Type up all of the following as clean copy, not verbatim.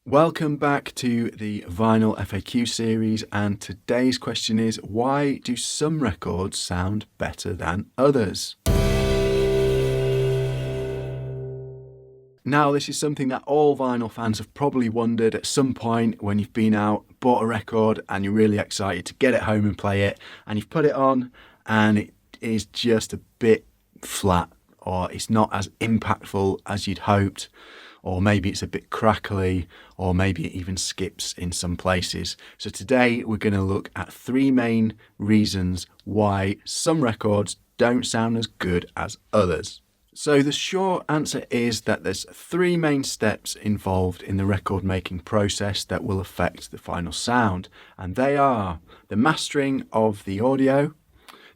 Welcome back to the Vinyl FAQ series, and today's question is, why do some records sound better than others? Now, this is something that all vinyl fans have probably wondered at some point when you've been out, bought a record, and you're really excited to get it home and play it, and you've put it on and it is just a bit flat, or it's not as impactful as you'd hoped, or maybe it's a bit crackly, or maybe it even skips in some places. So today we're going to look at three main reasons why some records don't sound as good as others. So the short answer is that there's three main steps involved in the record making process that will affect the final sound, and they are the mastering of the audio,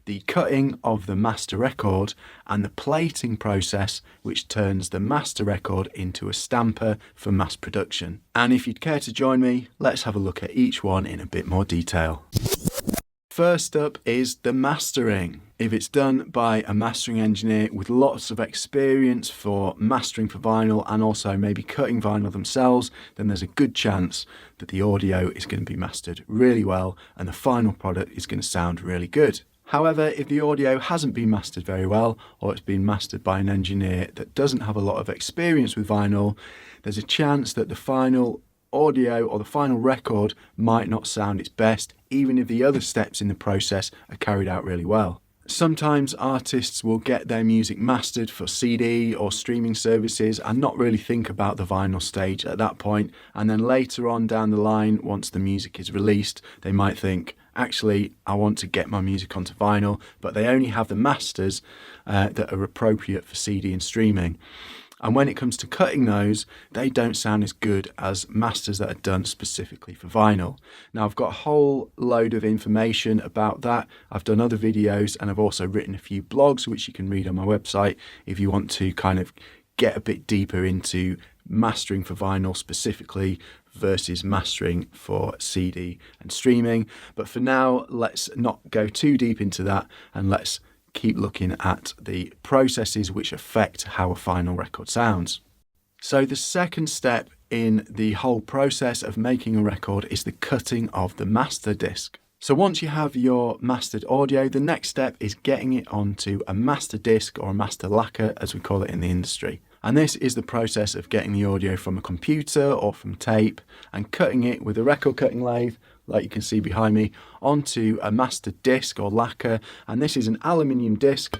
the cutting of the master record, and the plating process, which turns the master record into a stamper for mass production. And if you'd care to join me, let's have a look at each one in a bit more detail. First up is the mastering. If it's done by a mastering engineer with lots of experience for mastering for vinyl and also maybe cutting vinyl themselves, then there's a good chance that the audio is going to be mastered really well and the final product is going to sound really good. However, if the audio hasn't been mastered very well, or it's been mastered by an engineer that doesn't have a lot of experience with vinyl, there's a chance that the final audio or the final record might not sound its best, even if the other steps in the process are carried out really well. Sometimes artists will get their music mastered for CD or streaming services and not really think about the vinyl stage at that point, and then later on down the line, once the music is released, they might think, actually, I want to get my music onto vinyl, but they only have the masters that are appropriate for CD and streaming. And when it comes to cutting those, they don't sound as good as masters that are done specifically for vinyl. Now, I've got a whole load of information about that. I've done other videos and I've also written a few blogs, which you can read on my website if you want to kind of get a bit deeper into mastering for vinyl specifically versus mastering for CD and streaming. But for now, let's not go too deep into that and let's keep looking at the processes which affect how a final record sounds. So the second step in the whole process of making a record is the cutting of the master disc. So once you have your mastered audio, the next step is getting it onto a master disc or a master lacquer, as we call it in the industry. And this is the process of getting the audio from a computer or from tape and cutting it with a record cutting lathe, like you can see behind me, onto a master disc or lacquer. And this is an aluminium disc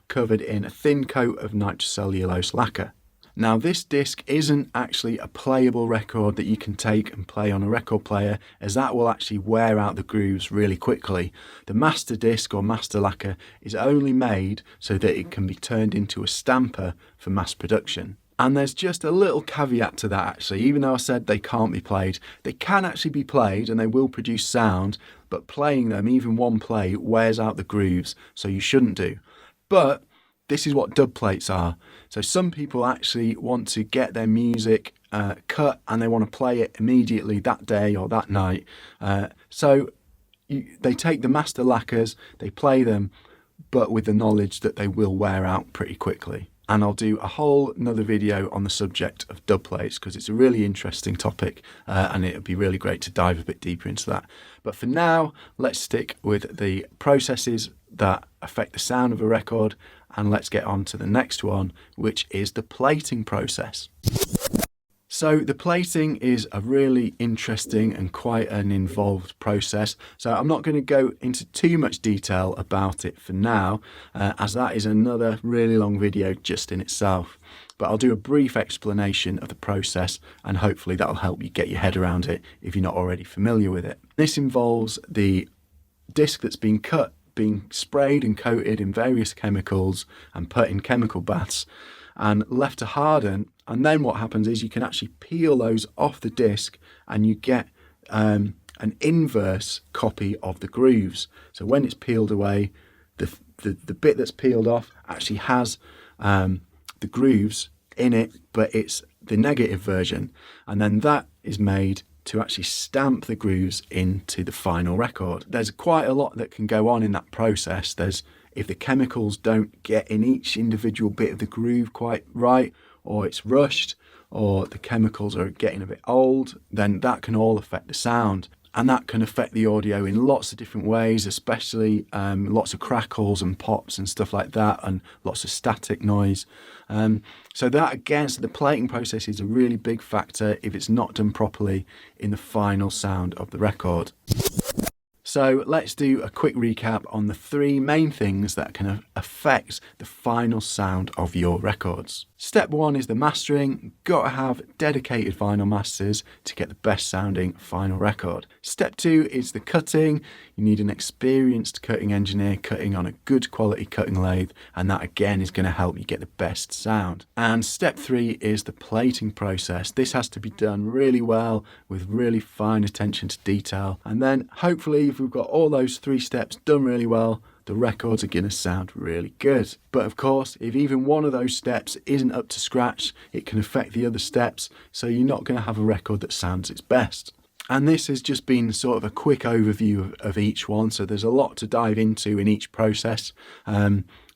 covered in a thin coat of nitrocellulose lacquer. Now, this disc isn't actually a playable record that you can take and play on a record player, as that will actually wear out the grooves really quickly. The master disc or master lacquer is only made so that it can be turned into a stamper for mass production. And there's just a little caveat to that actually. Even though I said they can't be played, they can actually be played and they will produce sound, but playing them, even one play, wears out the grooves, so you shouldn't do. But this is what dub plates are. So some people actually want to get their music cut and they want to play it immediately that day or that night. They take the master lacquers, they play them, but with the knowledge that they will wear out pretty quickly. And I'll do a whole another video on the subject of dub plates because it's a really interesting topic and it would be really great to dive a bit deeper into that. But for now, let's stick with the processes that affect the sound of a record, and let's get on to the next one, which is the plating process. So the plating is a really interesting and quite an involved process. So I'm not going to go into too much detail about it for now, as that is another really long video just in itself. But I'll do a brief explanation of the process and hopefully that'll help you get your head around it if you're not already familiar with it. This involves the disc that's been cut being sprayed and coated in various chemicals and put in chemical baths and left to harden. And then what happens is you can actually peel those off the disc and you get an inverse copy of the grooves. So when it's peeled away, the bit that's peeled off actually has the grooves in it, but it's the negative version. And then that is made to actually stamp the grooves into the final record. There's quite a lot that can go on in that process. If the chemicals don't get in each individual bit of the groove quite right, or it's rushed, or the chemicals are getting a bit old, then that can all affect the sound. And that can affect the audio in lots of different ways, especially lots of crackles and pops and stuff like that, and lots of static noise. So that, again, so the plating process is a really big factor if it's not done properly in the final sound of the record. So let's do a quick recap on the 3 main things that can affect the final sound of your records. Step 1 is the mastering. Got to have dedicated vinyl masters to get the best sounding final record. Step 2 is the cutting. You need an experienced cutting engineer cutting on a good quality cutting lathe, and that again is going to help you get the best sound. And step 3 is the plating process. This has to be done really well with really fine attention to detail, and then hopefully if we've got all those 3 steps done really well, the records are going to sound really good. But of course, if even one of those steps isn't up to scratch, it can affect the other steps, so you're not going to have a record that sounds its best. And this has just been sort of a quick overview of each one, so there's a lot to dive into in each process.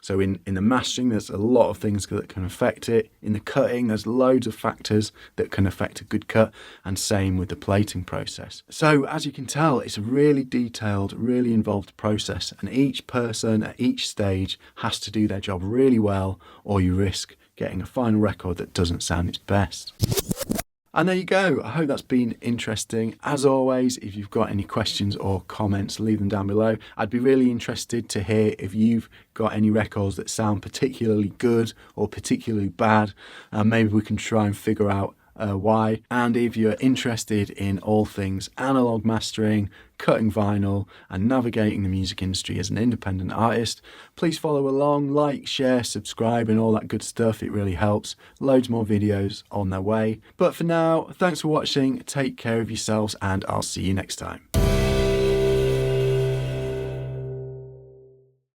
So in the mastering, there's a lot of things that can affect it. In the cutting, there's loads of factors that can affect a good cut, and same with the plating process. So as you can tell, it's a really detailed, really involved process, and each person at each stage has to do their job really well, or you risk getting a final record that doesn't sound its best. And there you go. I hope that's been interesting. As always, if you've got any questions or comments, leave them down below. I'd be really interested to hear if you've got any records that sound particularly good or particularly bad. Maybe we can try and figure out why. And if you're interested in all things analog mastering, cutting vinyl, and navigating the music industry as an independent artist, please follow along, like, share, subscribe, and all that good stuff. It really helps. Loads more videos on their way. But for now, thanks for watching, take care of yourselves, and I'll see you next time.